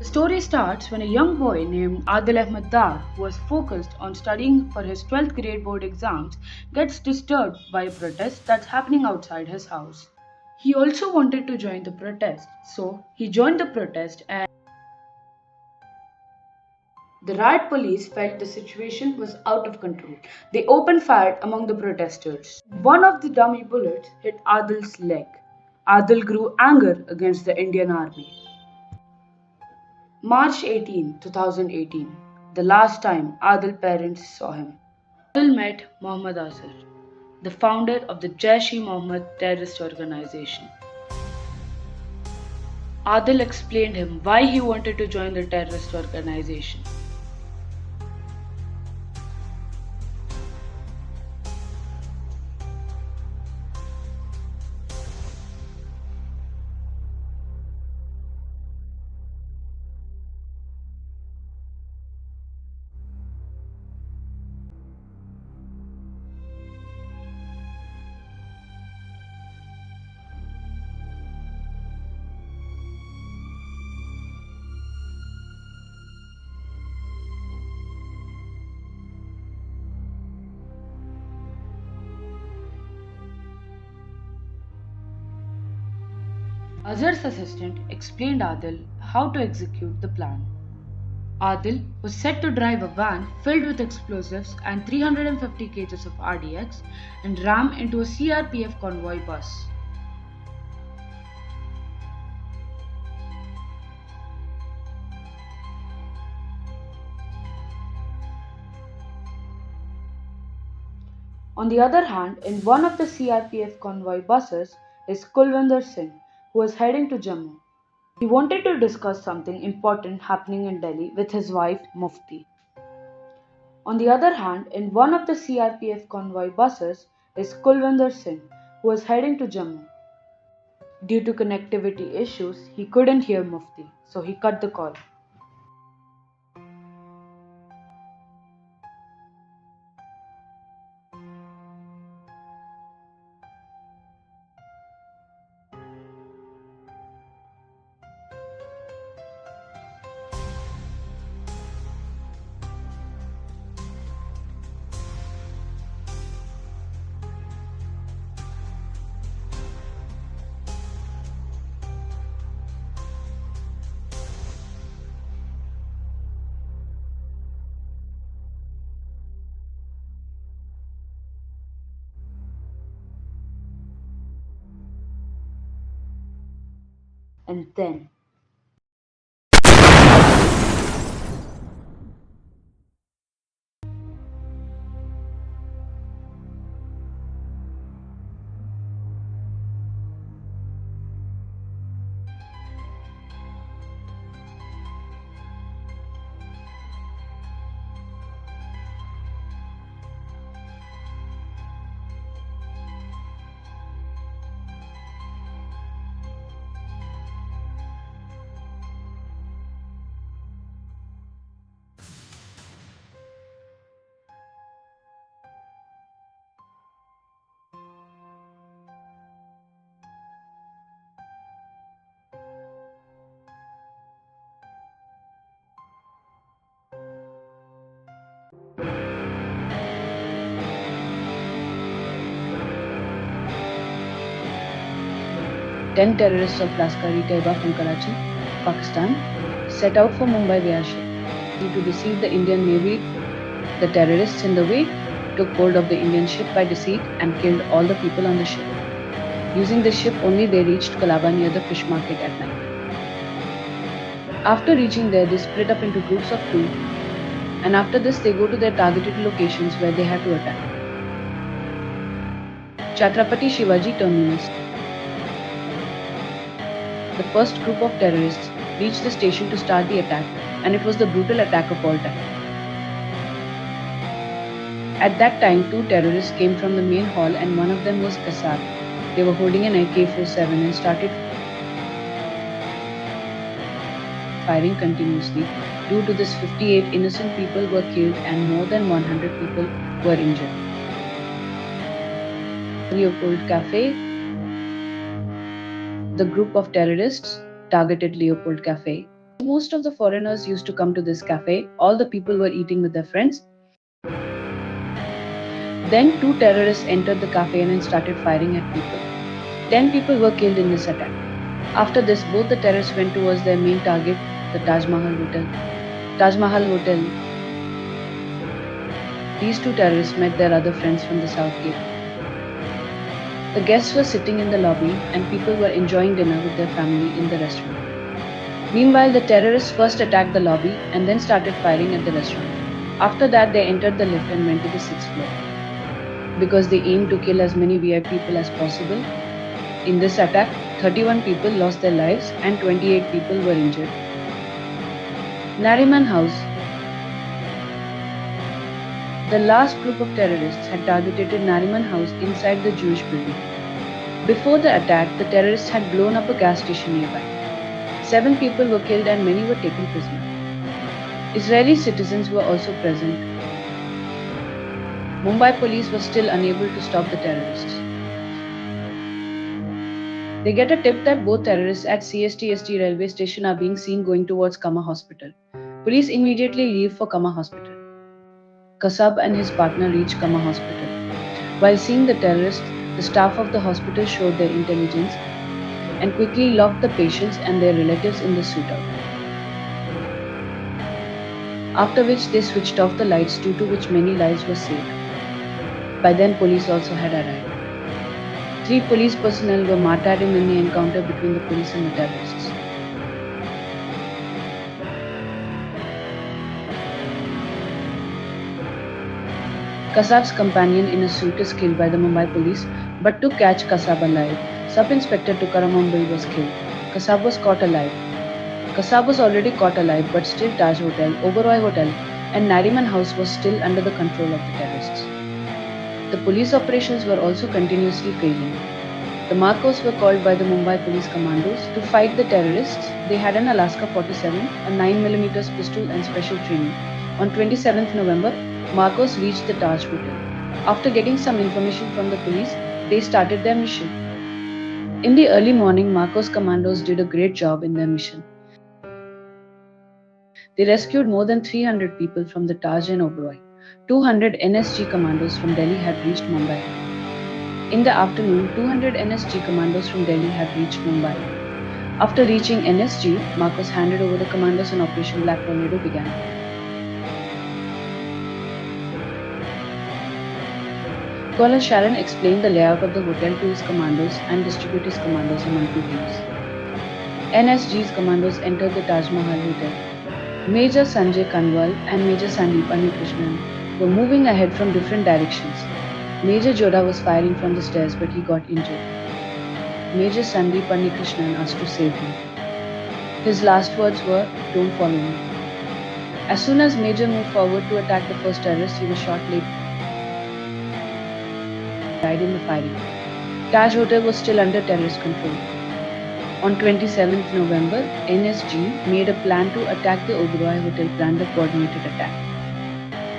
The story starts when a young boy named Adil Ahmed who was focused on studying for his 12th grade board exams, gets disturbed by a protest that's happening outside his house. He also wanted to join the protest, so he joined the protest and the riot police felt the situation was out of control. They opened fire among the protesters. One of the dummy bullets hit Adil's leg. Adil grew anger against the Indian army. March 18, 2018, the last time Adil's parents saw him. Adil met Mohammed Asir, the founder of the Jaish-e-mohammed terrorist organization. Adil explained him why he wanted to join the terrorist organization. Azhar's assistant explained Adil how to execute the plan. Adil was set to drive a van filled with explosives and 350 kgs of RDX and ram into a CRPF convoy bus. On the other hand, in one of the CRPF convoy buses is Kulwinder Singh, who was heading to Jammu. He wanted to discuss something important happening in Delhi with his wife Mufti. On the other hand, in one of the CRPF convoy buses is Kulwinder Singh, who was heading to Jammu. Due to connectivity issues, he couldn't hear Mufti, so he cut the call. And then, "10 terrorists of Lashkar-e-Taiba from Karachi, Pakistan, set out for Mumbai via ship. To deceive the Indian Navy, the terrorists in the way took hold of the Indian ship by deceit and killed all the people on the ship. Using the ship only, they reached Colaba near the fish market at night. After reaching there, they split up into groups of 2, and after this they go to their targeted locations where they have to attack. Chhatrapati Shivaji Terminus. The first group of terrorists reached the station to start the attack, and it was the brutal attack of all time. At that time, 2 terrorists came from the main hall and one of them was Kassab. They were holding an AK-47 and started firing continuously. Due to this, 58 innocent people were killed and more than 100 people were injured. Leopold Cafe. The group of terrorists targeted Leopold Cafe Most of the foreigners used to come to this cafe. All the people were eating with their friends. Then two terrorists entered the cafe and started firing at people. 10 people were killed in this attack. After this, both the terrorists went towards their main target, the Taj Mahal Hotel. Taj Mahal Hotel. These two terrorists met their other friends from the South Gate. The guests were sitting in the lobby and people were enjoying dinner with their family in the restaurant. Meanwhile, the terrorists first attacked the lobby and then started firing at the restaurant. After that, they entered the lift and went to the 6th floor. Because they aimed to kill as many VIP people as possible. In this attack, 31 people lost their lives and 28 people were injured. Nariman House. The last group of terrorists had targeted Nariman House inside the Jewish building. Before the attack, the terrorists had blown up a gas station nearby. 7 people were killed and many were taken prisoner. Israeli citizens were also present. Mumbai police was still unable to stop the terrorists. They get a tip that both terrorists at CST railway station are being seen going towards Kama Hospital. Police immediately leave for Kama Hospital. Kasab and his partner reach Kama Hospital. While seeing the terrorists, the staff of the hospital showed their intelligence and quickly locked the patients and their relatives in the suit out. After which they switched off the lights, due to which many lives were saved. By then, police also had arrived. 3 police personnel were martyred in the encounter between the police and the terrorists. Kasab's companion in a suit is killed by the Mumbai police, but to catch Kasab alive, Sub-Inspector Tukaramambil was killed. Kasab was caught alive. Kasab was already caught alive, but still Taj Hotel, Oberoi Hotel, and Nariman House was still under the control of the terrorists. The police operations were also continuously failing. The Marcos were called by the Mumbai police commandos to fight the terrorists. They had an Alaska 47, a 9mm pistol and special training. On 27th November, Marcos reached the Taj Hotel. After getting some information from the police, they started their mission. In the early morning, Marcos commandos did a great job in their mission. They rescued more than 300 people from the Taj and Oberoi. 200 NSG commandos from Delhi had reached Mumbai. In the afternoon, 200 NSG commandos from Delhi had reached Mumbai. After reaching NSG, Marcos handed over the commandos and Operation Black Tornado began. Colonel Sharon explained the layout of the hotel to his commandos and distributed his commandos among 2 teams. NSG's commandos entered the Taj Mahal Hotel. Major Sanjay Kanwal and Major Sandeep Krishnan were moving ahead from different directions. Major Joda was firing from the stairs, but he got injured. Major Sandeep Krishnan asked to save him. His last words were, "Don't follow me." As soon as Major moved forward to attack the first terrorist, he was shot later. Died in the firing. Taj Hotel was still under terrorist control. On 27th November, NSG made a plan to attack the Oberoi Hotel, planned a coordinated attack.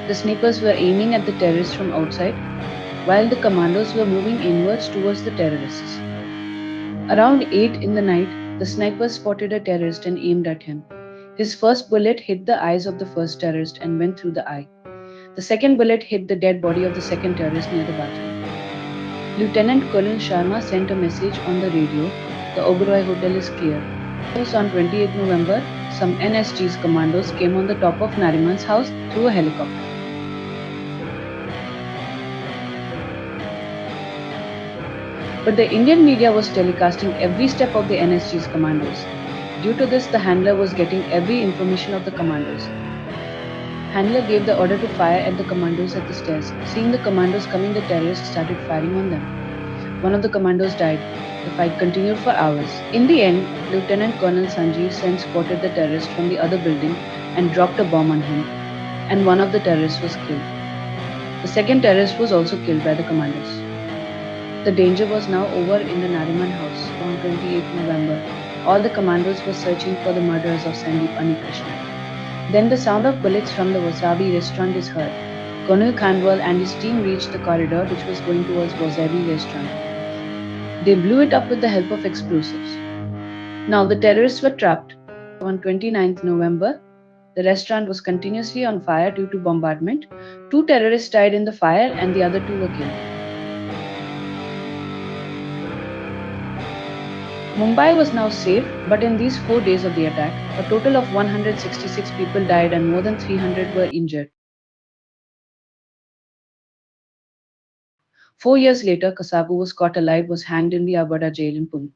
The snipers were aiming at the terrorists from outside, while the commandos were moving inwards towards the terrorists. Around 8 in the night, the snipers spotted a terrorist and aimed at him. His first bullet hit the eyes of the first terrorist and went through the eye. The second bullet hit the dead body of the second terrorist near the bathroom. Lieutenant Colonel Sharma sent a message on the radio, "The Oberoi Hotel is clear." On 28 November, some NSG's commandos came on the top of Nariman's house through a helicopter. But the Indian media was telecasting every step of the NSG's commandos. Due to this, the handler was getting every information of the commandos. Handler gave the order to fire at the commandos at the stairs. Seeing the commandos coming, the terrorists started firing on them. One of the commandos died. The fight continued for hours. In the end, Lieutenant Colonel Sanjeev Sen spotted the terrorist from the other building and dropped a bomb on him, and one of the terrorists was killed. The second terrorist was also killed by the commandos. The danger was now over in the Nariman house. On 28 November, all the commandos were searching for the murderers of Sandeep Krishnan. Then the sound of bullets from the Wasabi restaurant is heard. Colonel Khandwal and his team reached the corridor which was going towards Wasabi restaurant. They blew it up with the help of explosives. Now the terrorists were trapped. on 29th November, the restaurant was continuously on fire due to bombardment. Two terrorists died in the fire and the other two were killed. Mumbai was now safe, but in these 4 days of the attack, a total of 166 people died and more than 300 were injured. 4 years later, Kasabu was caught alive, was hanged in the Abada jail in Pune.